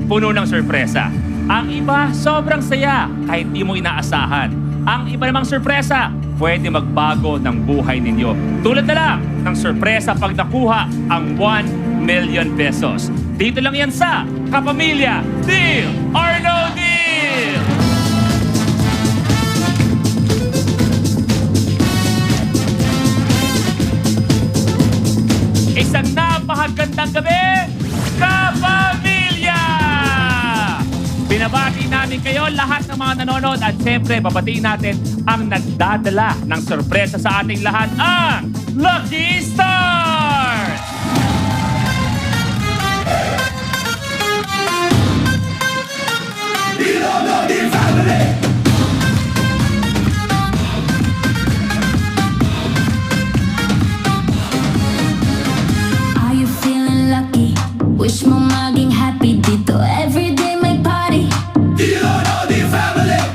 puno ng sorpresa. Ang iba, sobrang saya kahit di mo inaasahan. Ang iba namang sorpresa, pwede magbago ng buhay ninyo. Tulad na lang ng sorpresa pag nakuha ang 1 million pesos. Dito lang yan sa Kapamilya Deal or No Deal! Isang napakagandang gabi, Kapamilya! Binabati namin kayo, lahat ng mga nanonood, at siyempre, babatiin natin ang nagdadala ng sorpresa sa ating lahat, ang Lucky Stars! Are you feeling lucky? Wish mo maging happy dito. Everyday may party.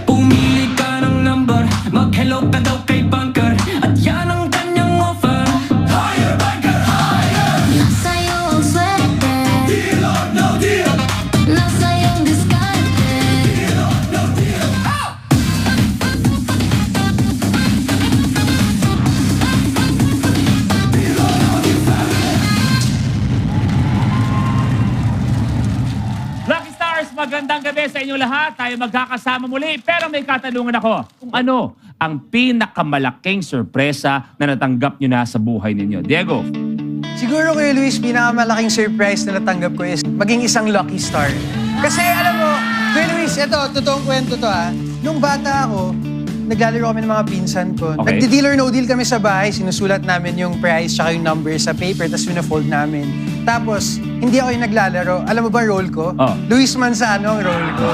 Pumili ka ng number, mag-hello ka daw kay banker, at yan ang kanyang offer. Higher banker, higher! Nasa iyo ang swerte. Deal or no deal? Nasa iyong diskarte. Deal or no deal? Deal or no deal family? Lucky Stars, magandang gabi sa inyong lahat. Tayo magkakasama muli. Pero may katanungan ako. Kung ano ang pinakamalaking sorpresa na natanggap nyo na sa buhay ninyo? Diego. Siguro Kuya Luis, pinakamalaking surprise na natanggap ko is maging isang lucky star. Kasi alam mo, Kuya Luis, ito, totoong kwento to ha. Nung bata ako, naglalaro kami ng mga pinsan ko. Okay. Nagdi-deal or no deal kami sa bahay. Sinusulat namin yung price tsaka yung number sa paper, tapos wina-fold namin. Tapos, hindi ako yung naglalaro. Alam mo ba role ko? Oh. Luis Manzano ang role ko.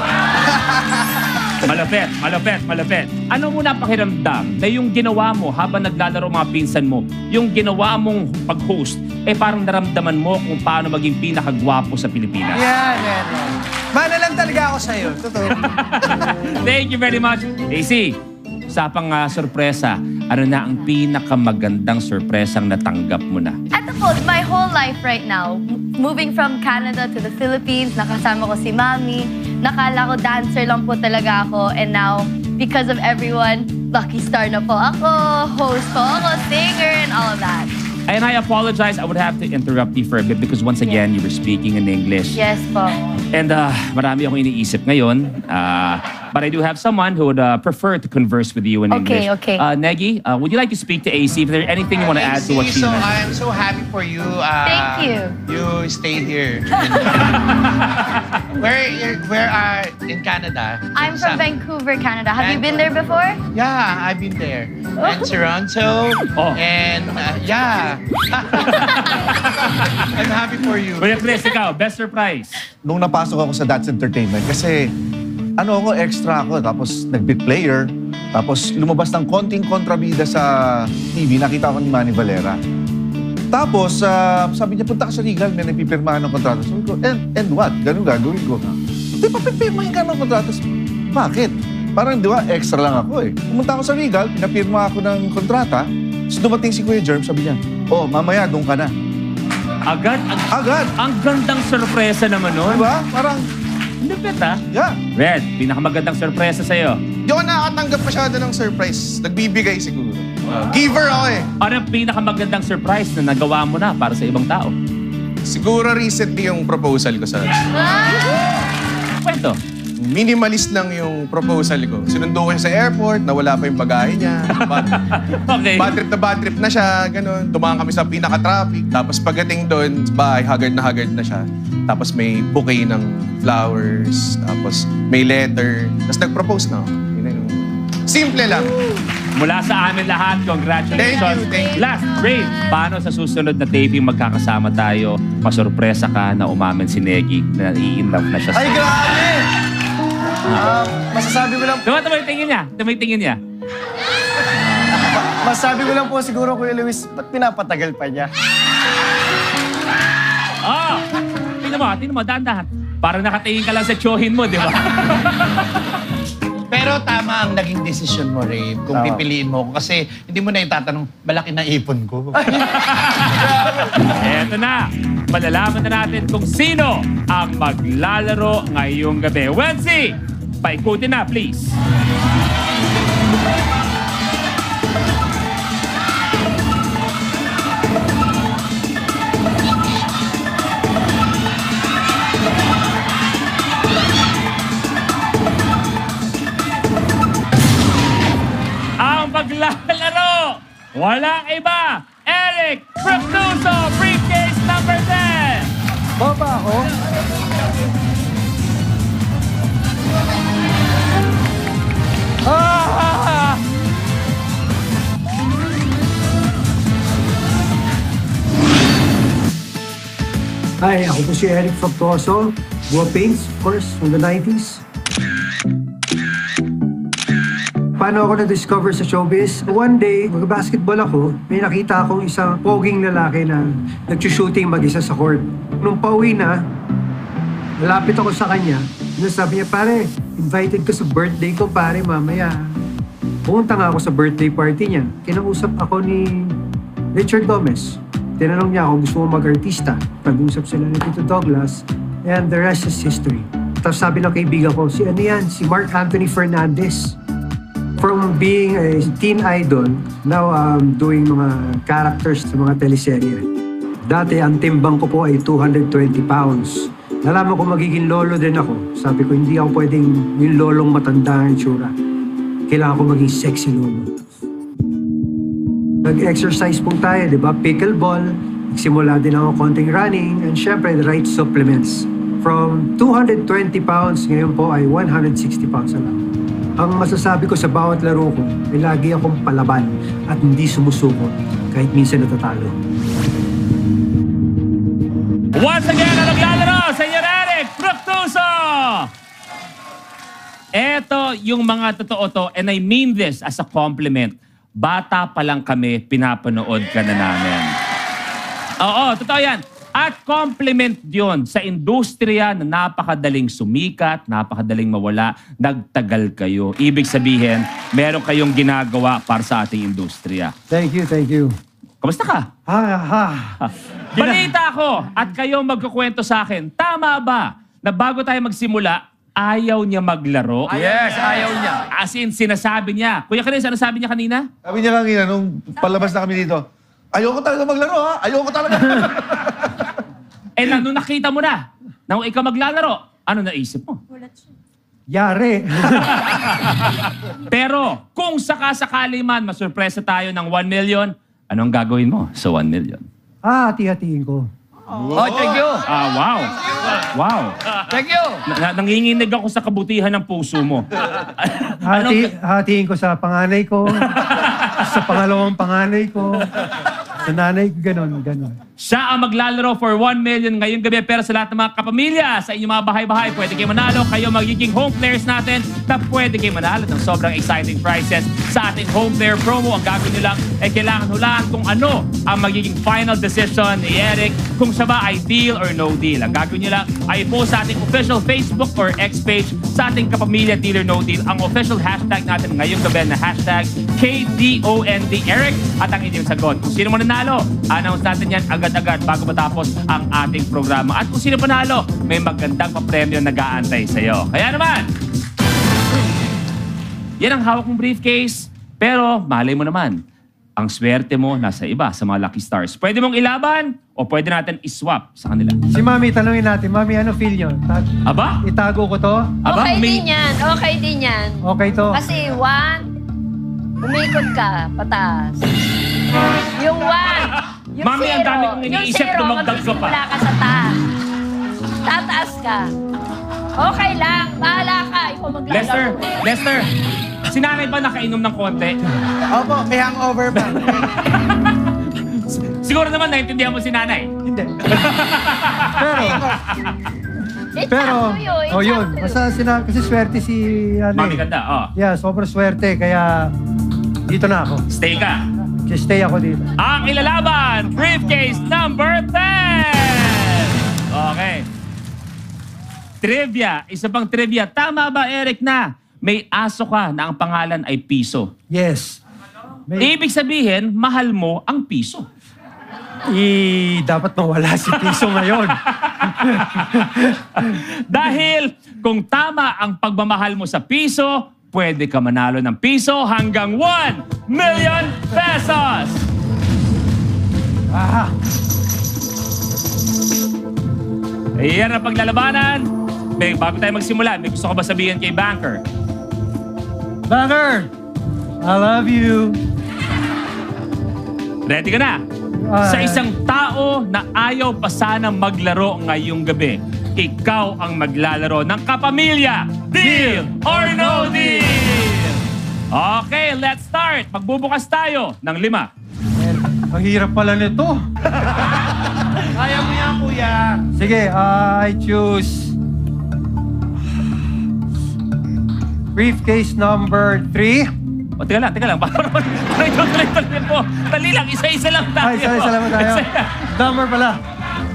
Malapit, malapit, malapit. Ano mo napakiramdam na yung ginawa mo habang naglalaro mga pinsan mo, yung ginawa mong pag-host, parang naramdaman mo kung paano maging pinakagwapo sa Pilipinas? Yan. Mana lang talaga ako sa'yo. Totoo. Thank you very much. AC, usapang sorpresa, ano na ang pinakamagandang sorpresang natanggap mo na? Ito po, my whole life right now, moving from Canada to the Philippines, nakasama ko si Mami, nakala ko dancer lang po talaga ako, and now, because of everyone, lucky star na po ako, host po ako, singer, and all of that. And I apologize, I would have to interrupt you for a bit because once again, you were speaking in English. Yes po. And marami akong iniisip ngayon. But I do have someone who would prefer to converse with you in Okay, English. okay. Negi, would you like to speak to AC? If there's anything you want to add to what she So said? I am so happy for you. Thank you. You stayed here. Where are in Canada? I'm from Vancouver, Canada. Have you been there before? Yeah, I've been there. And Toronto. Oh. And yeah. I'm happy for you. Kuya Chris, ikaw, best surprise. Nung napasok ako sa That's Entertainment, kasi extra ako, tapos nag-beat player, tapos lumabas ng konting kontrabida sa TV, nakita ko ni Manny Valera. Tapos, sabi niya, punta ka sa Regal, may nagpipirmahan ng kontrata. Sabi ko, and what? Ganun gagawin ko. Di pa pipirmahin ka ng kontrata. Bakit? Parang, di ba, extra lang ako eh. Pumunta ako sa Regal, pinapirma ako ng kontrata, tapos dumating si Kuya Germ, sabi niya, oh, mamaya, doon ka na. Agad? Agad! Ang gandang sorpresa naman nun. Diba? Parang, Lupit ah. yeah. Red, pinakamagandang sorpresa sa'yo. Di ako nakakatanggap masyado ng surprise. Nagbibigay siguro. Giver ako eh. Ano ang pinakamagandang surprise na nagawa mo na para sa ibang tao? Siguro recently yung proposal ko sa... Kwento. Minimalist lang yung proposal ko. Sinundo ko siya sa airport, nawala pa yung bagahe niya. Okay. Bad trip na siya, ganun. Dumaan kami sa pinaka-traffic. Tapos pagdating doon, bahay, haggard na siya. Tapos may bouquet ng flowers. Tapos may letter. Tapos nag-propose na ako. Yun na yung... Simple lang. Mula sa amin lahat, congratulations. Thank you. Last, Ray, paano sa susunod na taping magkakasama tayo? Pasurpresa ka na umamin si Negi na i-in-love na siya Ay, sa'yo. grabe! Masasabi ko lang, Tumay tingin niya. Tumay tingin niya. masasabi ko lang po siguro, Kuya Luis, ba't pinapatagal pa niya? Oh! Tingnan mo, dahan-dahan. Parang nakatingin ka lang sa tsuhin mo, di ba? Pero Pero tama ang naging desisyon mo, Rave, kung Tama. pipiliin mo ako. Kasi hindi mo na itatanong, malaki na ipon ko. Eto na, malalaman na natin kung sino ang maglalaro ngayong gabi. Wensi, paikutin na, please. Ang maglalaro, walang iba, Eric Fructuoso, briefcase number 10. Baba ako. Ah! Hi, ako po si Eric Fructuoso, Buwa Paints, of course, from the 90s. Paano ako na-discover sa showbiz? One day, mag-basketball ako, may nakita akong isang poging lalaki na nag-shooting mag-isa sa court. Nung pauwi na, malapit ako sa kanya, sabi niya, pare, invited ka sa birthday ko, pare, mamaya. Pumunta nga ako sa birthday party niya. Kinausap ako ni Richard Gomez. Tinanong niya ako, gusto mo mag-artista. Pag-usap sila ni Tito Douglas, and the rest is history. Tapos sabi ng kaibigan ko, si ano yan? Si Mark Anthony Fernandez. From being a teen idol, now I'm doing mga characters sa mga teleserye. Dati, ang timbang ko po ay 220 pounds. Nalaman ko magiging lolo din ako. Sabi ko, hindi ako pwedeng yung lolong matanda ang itsura. Kailangan ko maging sexy lolo. Nag-exercise po tayo, di ba? Pickleball. Nagsimula din ako konting running. And syempre, the right supplements. From 220 pounds, ngayon po ay 160 pounds na lang. Ang masasabi ko sa bawat laro ko ay lagi akong palaban at hindi sumusuko kahit minsan natatalo. Once again, ang maglalaro, Senyor Eric Fructuoso! Eto yung mga totoo to, and I mean this as a compliment. Bata pa lang kami, pinapanood ka na namin. Oo, totoo yan. At compliment yun sa industriya na napakadaling sumikat, napakadaling mawala, nagtagal kayo. Ibig sabihin, meron kayong ginagawa para sa ating industriya. Thank you, thank you. Kamusta ka? Balita ko at kayo magkukwento sa akin, tama ba na bago tayo magsimula, ayaw niya maglaro? Yes, ayaw niya. As in, sinasabi niya. Kuya Chris, ano sabi niya kanina? Sabi niya kanina, nung palabas na kami dito, ayoko talaga maglaro ha, ayoko talaga. Eh, nung nakita mo na, nung ikaw maglalaro, ano naisip mo? Yari. Pero, kung sakasakali man, masurpresa tayo ng 1 million, anong gagawin mo sa 1 million? Hati-hatiin ko. Oh, thank you. Wow. Wow. Thank you. Nanginginig ako sa kabutihan ng puso mo. Hatiin ko sa panganay ko, sa pangalawang panganay ko, sa nanay ko, ganon. Siya ang maglalaro for 1 million ngayong gabi. Pero sa lahat ng mga kapamilya, sa inyong mga bahay-bahay, pwede kayo manalo. Kayo magiging home players natin na pwede kayo manalo ng sobrang exciting prizes sa ating home player promo. Ang gagawin nyo lang ay kailangan hulaan kung ano ang magiging final decision ni Eric. Kung siya ba ay deal or no deal. Ang gagawin nyo lang ay post sa ating official Facebook or X page sa ating kapamilya Deal or No Deal. Ang official hashtag natin ngayong gabi na hashtag KDOND Eric at ang inyong sagot. Kung sino mo nanalo, announce natin yan agad-agad bago matapos ang ating programa. At kung sino panalo, may magandang papremyo na nag-aantay sa'yo. Kaya naman, yan ang hawak mong briefcase. Pero malay mo naman, ang swerte mo nasa iba, sa mga lucky stars. Pwede mong ilaban o pwede natin iswap sa kanila. Si Mami, tanungin natin. Mami, ano feel nyo? Aba? Itago ko to? Aba, Okay may- din yan. Okay din yan. Okay to? Kasi umikot ka, pataas. Yung yung Mami, ang dami kong yung iniisip, dumagdag ka pa. magsisimula ka sa tataas ka. Okay lang, bahala ka. Ikaw maglalaro. Lester, si nanay ba nakainom ng konti? Opo, may hangover pa. Siguro naman naintindihan mo si nanay. Hindi. It's Pero, up to you. It's oh yun. up to you. Basta kasi swerte si, Mami ganda, Yeah, sobrang swerte. Kaya, dito na ako. Stay ka. Stay ako dito. Ang ilalaban, briefcase number 10! Okay. Trivia. Isa pang trivia. Tama ba, Eric, na may aso ka na ang pangalan ay Piso. Yes. Ibig sabihin, mahal mo ang piso. Dapat mawala si Piso ngayon. Dahil kung tama ang pagmamahal mo sa piso, pwede ka manalo ng piso hanggang 1 million pesos! Ah, Ayan ang paglalabanan. Bago tayo magsimula, may gusto ko ba sabihin kay Banker? Banker! I love you. Ready ka na? Sa isang tao na ayaw pa sana maglaro ngayong gabi, ikaw ang maglalaro ng kapamilya. Deal or no deal? Okay, let's start. Magbubukas tayo ng 5. Ang hirap pala nito. Kaya mo yan, kuya. Sige, I choose briefcase number 3. O, teka lang. Parang tuloy po. Dali lang, isa-isa lang tayo. Ay, isa naman tayo. Number pala.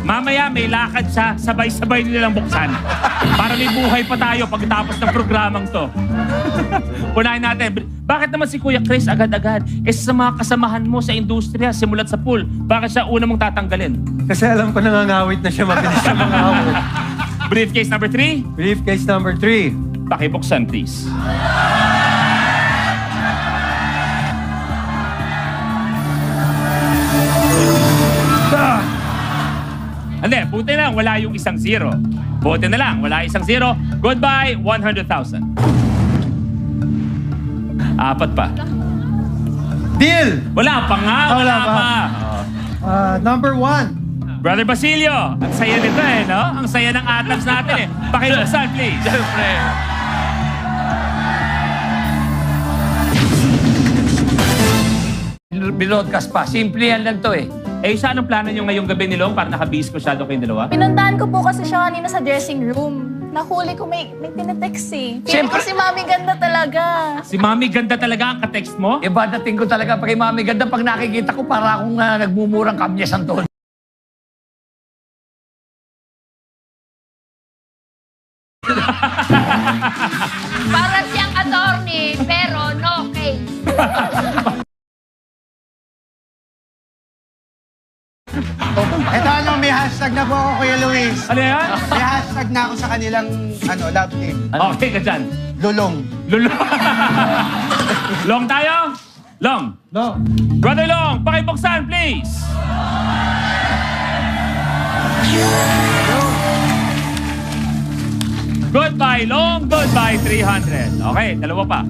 Mamaya may lakad siya, sabay-sabay nilang buksan. Para may buhay pa tayo pagkatapos ng programang to. Unahin natin. Bakit naman si Kuya Chris agad-agad? Sa mga kasamahan mo sa industriya, simulat sa pool, bakit siya una mong tatanggalin? Kasi alam ko nangangawit na siya, mabilis siya mangawit. Briefcase number 3, Briefcase number 3. pakibuksan please. Hindi, buti na lang, wala yung 1-0. Buti na lang, wala 1-0. Goodbye, 100,000. 4 pa. Deal! Wala pa nga, Wala wala pa. pa. Number 1. Brother Basilio, ang saya nito no? Ang saya ng atoms natin Pakibuksan, please. Siyempre. Binodcast pa. Simple yan lang to Sa anong plano nyo ngayong gabi ni Long para nakabihis masyado kayong dalawa? Pinuntahan ko po kasi siya kanina sa dressing room. Nahuli ko may tinetext Feeling Siyempre. ko si Mami ganda talaga. Si Mami ganda talaga ang katext mo? Iba dating ko talaga pag kay Mami Ganda. Pag nakikita ko, para akong nagmumurang Kamyas Anton. Para siyang attorney, pero no case. Ito may hashtag na po ako, Kuya Luis. Ano yan? May hashtag na ako sa kanilang love team. Okay ka dyan. Lulong. Long tayo? Long. No. Brother Long, pakibuksan, please. Goodbye, Long. Goodbye, 300. Okay, dalawa pa.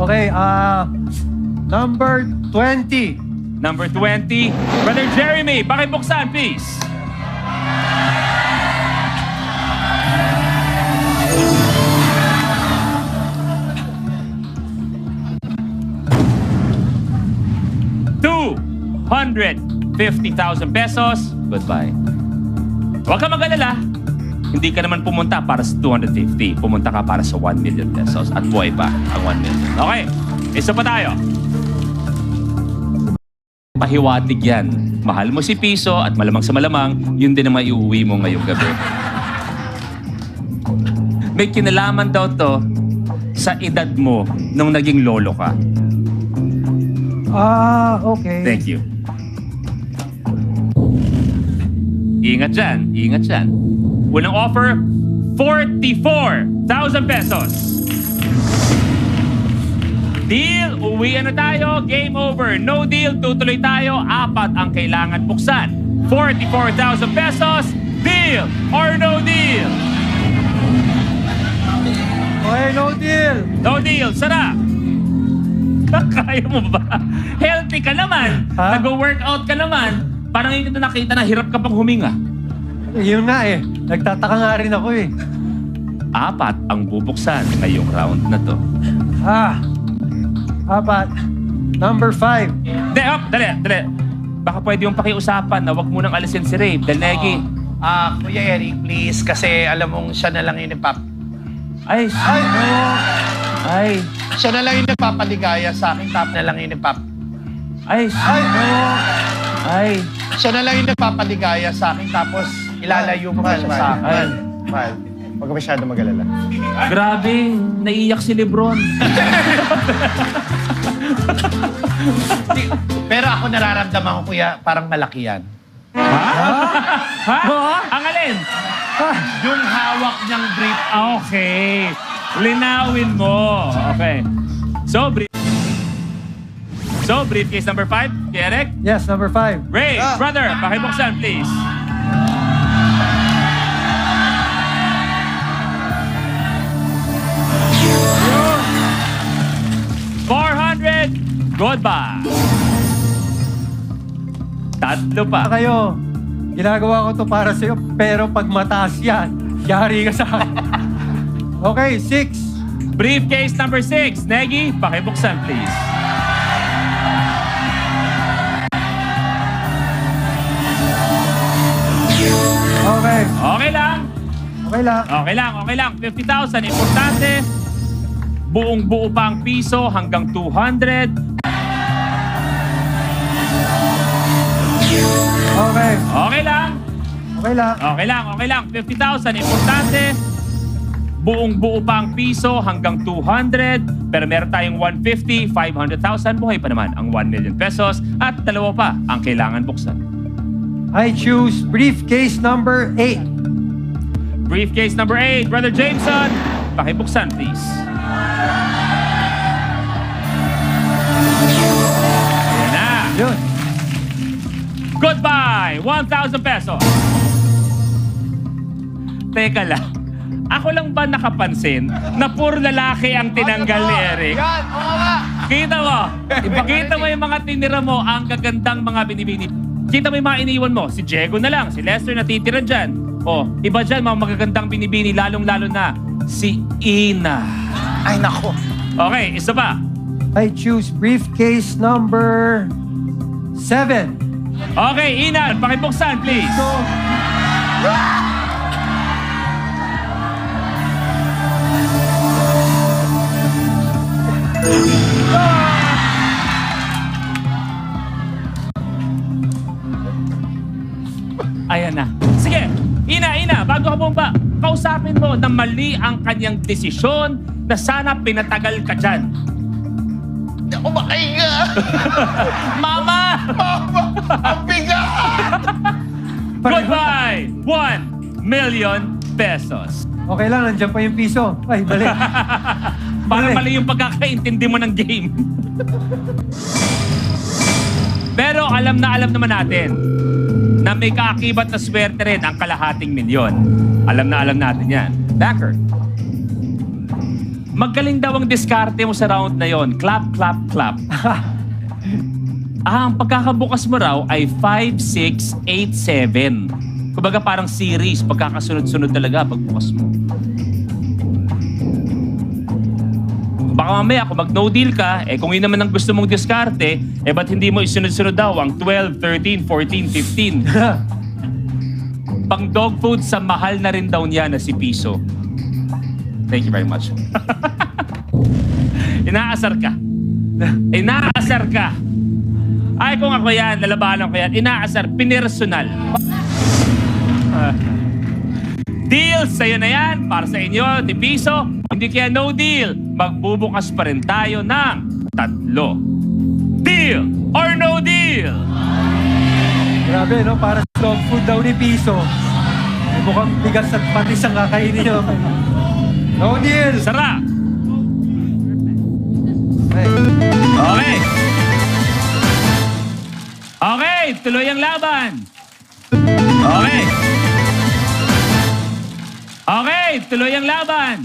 Okay, number 20. Number 20. Brother Jeremy, pakibuksan, please. $250,000 pesos. Goodbye. Huwag ka mag-alala. Hindi ka naman pumunta para sa 250. Pumunta ka para sa 1 million pesos. At buhay pa ang 1 million. Okay, isa pa tayo. Pahiwatig yan. Mahal mo si Piso at malamang sa malamang, yun din ang maiuwi mo ngayong gabi. May kinalaman daw to sa edad mo nung naging lolo ka. Okay. Thank you. Ingat dyan, ingat dyan. Unang offer, 44,000 pesos. Deal, uwian na tayo, game over. No deal, tutuloy tayo. 4 ang kailangan buksan. 44,000 pesos, deal or no deal? Okay, no deal. No deal, sara. Kaya mo ba? Healthy ka naman. Ha? Nag-workout ka naman. Parang hindi kita nakita na hirap ka pang huminga. Yun nga nagtataka nga rin ako 4 ang bubuksan ngayong round na to. 4. Number 5. Dali. Baka pwede yung pakiusapan na wag mo nang alisin si Ray. Dalnegi. Kuya Eric, please, kasi alam mong siya na lang yung Ay. siya na lang yung nagpapaligaya sa akin, tap na lang yung Siya na lang yung nagpapaligaya sa akin, tapos ilalayo mo pa siya sa akin. Huwag ka masyado mag-alala. Grabe, naiyak si Lebron. Pero ako nararamdaman ko, kuya, parang malaki yan. Ha? Ang alin? Yung hawak niyang brief. Okay. Linawin mo. Okay. So, briefcase number 5, Derek. Yes, number 5. Ray, brother, pakibuksan, please. $400. Goodbye. Tatlo pa. Kayo, ginagawa ko to para sa'yo, pero pag mataas yan, yari ka sa akin. Okay, 6. Briefcase number 6. Negi, pakibuksan, please. Okay, Okay lang. okay lang. Okay lang, okay lang. 50,000. Importante. Buong-buo pa ang piso hanggang 200. Okay, Okay lang. okay lang. Okay lang, okay lang. 50,000. Importante. Buong-buo pa ang piso hanggang 200. Pero meron tayong 150, 500,000. Buhay pa naman ang 1 million pesos. At dalawa pa ang kailangan buksan. I choose briefcase number 8. Briefcase number 8. Brother Jameson, pakibuksan, please. Ayan na. Yun. Goodbye! 1,000 pesos. Teka lang. Ako lang ba nakapansin na puro lalaki ang tinanggal ni Eric? Yan, oo nga. Kita mo. Ipakita mo yung mga tinira mo, ang gagandang mga binibini. Kita mo yung mga iniwan mo. Si Diego na lang. Si Lester natitira dyan. O, iba dyan, mga magagandang binibini. Lalong-lalo na si Ina. Ay, nako. Okay, isa pa. I choose briefcase number 7. Okay, Ina, pakibuksan, please. Ayan na. Sige, Ina, bago ka bumaba, kausapin mo na mali ang kanyang desisyon na sana pinatagal ka dyan. Hindi ako makahinga. Mama! Mama, ang bigat! Goodbye! 1 million pesos. Okay lang, nandiyan pa yung piso. Ay, balik. Para Mali. mali yung pagkakaintindi mo ng game. Pero alam naman natin na may kaakibat na swerte rin ang kalahating milyon. Alam natin yan. Backer. Magaling daw ang diskarte mo sa round na yon. Clap, clap, clap. Ang pagkakabukas mo raw ay 5, 6, 8, 7. Kumbaga parang series, pagkakasunod-sunod talaga pagbukas mo. Baka mamaya kung mag-no deal ka, kung yun naman ang gusto mong diskarte, ba't hindi mo isunod-sunod daw ang 12, 13, 14, 15? Pang dog food sa mahal na rin daw niya na si Piso. Thank you very much. Inaasar ka. Inaasar ka. Ay, kung ako yan, lalabanan ko yan. Inaasar, pinersonal. Deal sa'yo na yan, para sa inyo, ni Piso. Hindi kaya no deal. Magbubukas pa rin tayo ng 3. Deal or no deal? Grabe, no? Para sa dog food daw ni piso. Ay, mukhang bigas at patis ang kakainin nyo. No deal! Sarap. Ay. Okay. Okay, tuloy ang laban. Okay. Okay, tuloy ang laban.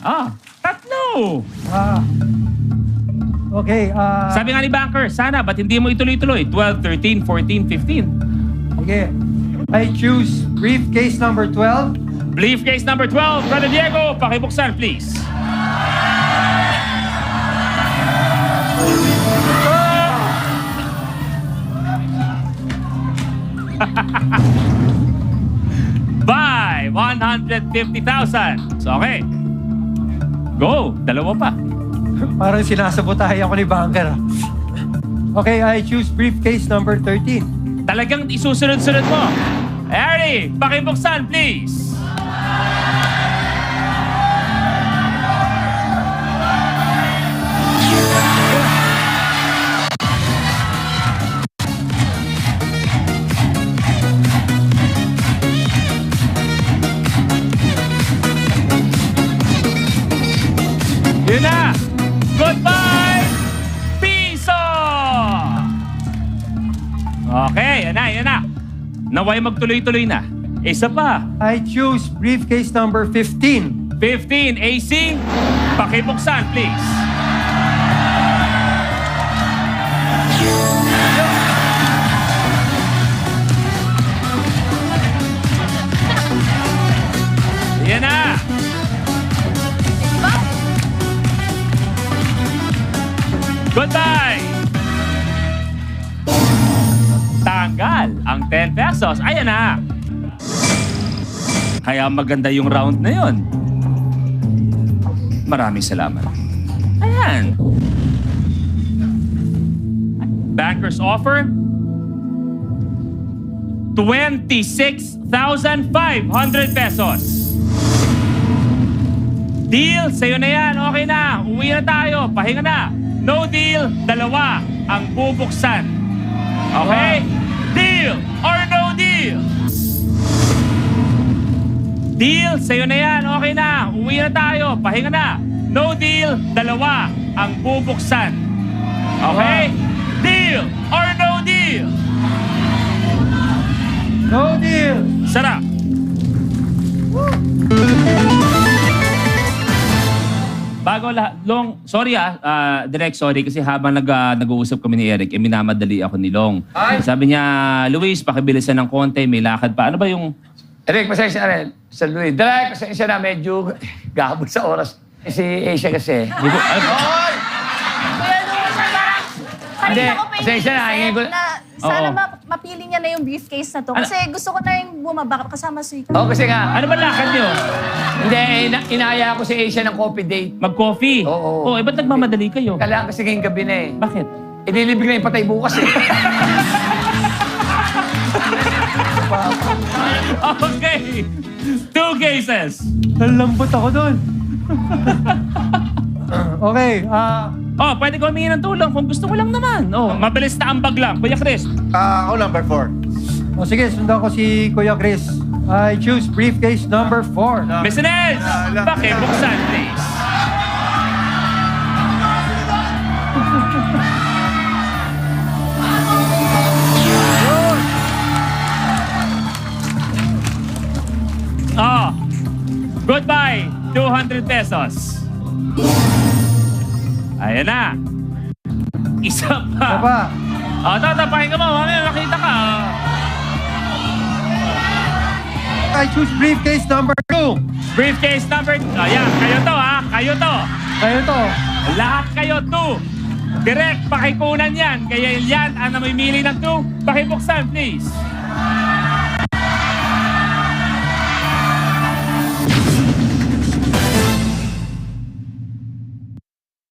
3. Okay, Sabi nga ni Banker, sana, ba't hindi mo ituloy-tuloy? 12, 13, 14, 15. okay. I choose briefcase number 12. Briefcase number 12, Brother Diego, pakibuksan, please. Buy 150,000. So, okay. Go. 2 pa. Parang sinasabotahe ako ni Banker. Okay, I choose briefcase number 13. Talagang isusunod-sunod mo. Harry, pakibuksan, please. Yun na! Goodbye! Piso! Okay, yan na. Naway magtuloy-tuloy na. Isa pa. I choose briefcase number 15. 15, AC. Pakibuksan, please. Yan na. Goodbye. Tanggal ang 10 pesos. Ayan na. Kaya maganda yung round na yon. Maraming salamat. Ayan. Bankers offer 26,500 pesos. Deal, sa'yo na yan. Okay na. Uwi na tayo. Pahinga na. No deal, dalawa ang bubuksan. Okay? Deal or no deal? Deal, sa'yo na yan. Okay na. Uwi na tayo. Pahinga na. No deal, dalawa ang bubuksan. Okay? Deal or no deal? No deal! Sarap. Bago lahat, sorry Direk, sorry kasi habang nag-uusap kami ni Eric, minamadali ako ni Long. Sabi niya, Luis, pakibilisan ng konti, may lakad pa. Ano ba yung... Eric, pasensya na rin. Sa Luis. Direk, pasensya na. Medyo gabot sa oras. Si Asia kasi. Kuya Luis, Hindi, kanina ko pa pasensya na, hingin ko- na sana Oo. mapili niya na yung briefcase na to. Kasi gusto ko na yung bumaba kasama si Oo, kasi nga. Ano ba lakad niyo? Hindi, inaya ko si Asia ng coffee date. Mag-coffee? Oo. Ba't nagmamadali kayo? Kailangan kasi ngayong gabi na eh. Bakit? Ililibig na yung patay bukas eh. Okay. 2 cases. Nalambot ako doon. Okay, Pwede ko humingi ng tulong kung gusto ko lang naman. Mabilis na ambag lang. Kuya Chris. Ako number 4. sige, sundan ko si Kuya Chris. I choose briefcase number 4. Miss Inez, pakibuksan, please. Goodbye, 200 pesos. Ayan na. Isa pa. Tatapahin ka mo. Mamaya makita ka. I choose briefcase number 2. Briefcase number... Ayan, kayo to ha. Kayo to. Kayo to. Lahat kayo 2. Direct, pakikunan yan. Kaya yan ang namimili ng 2. Pakibuksan, please.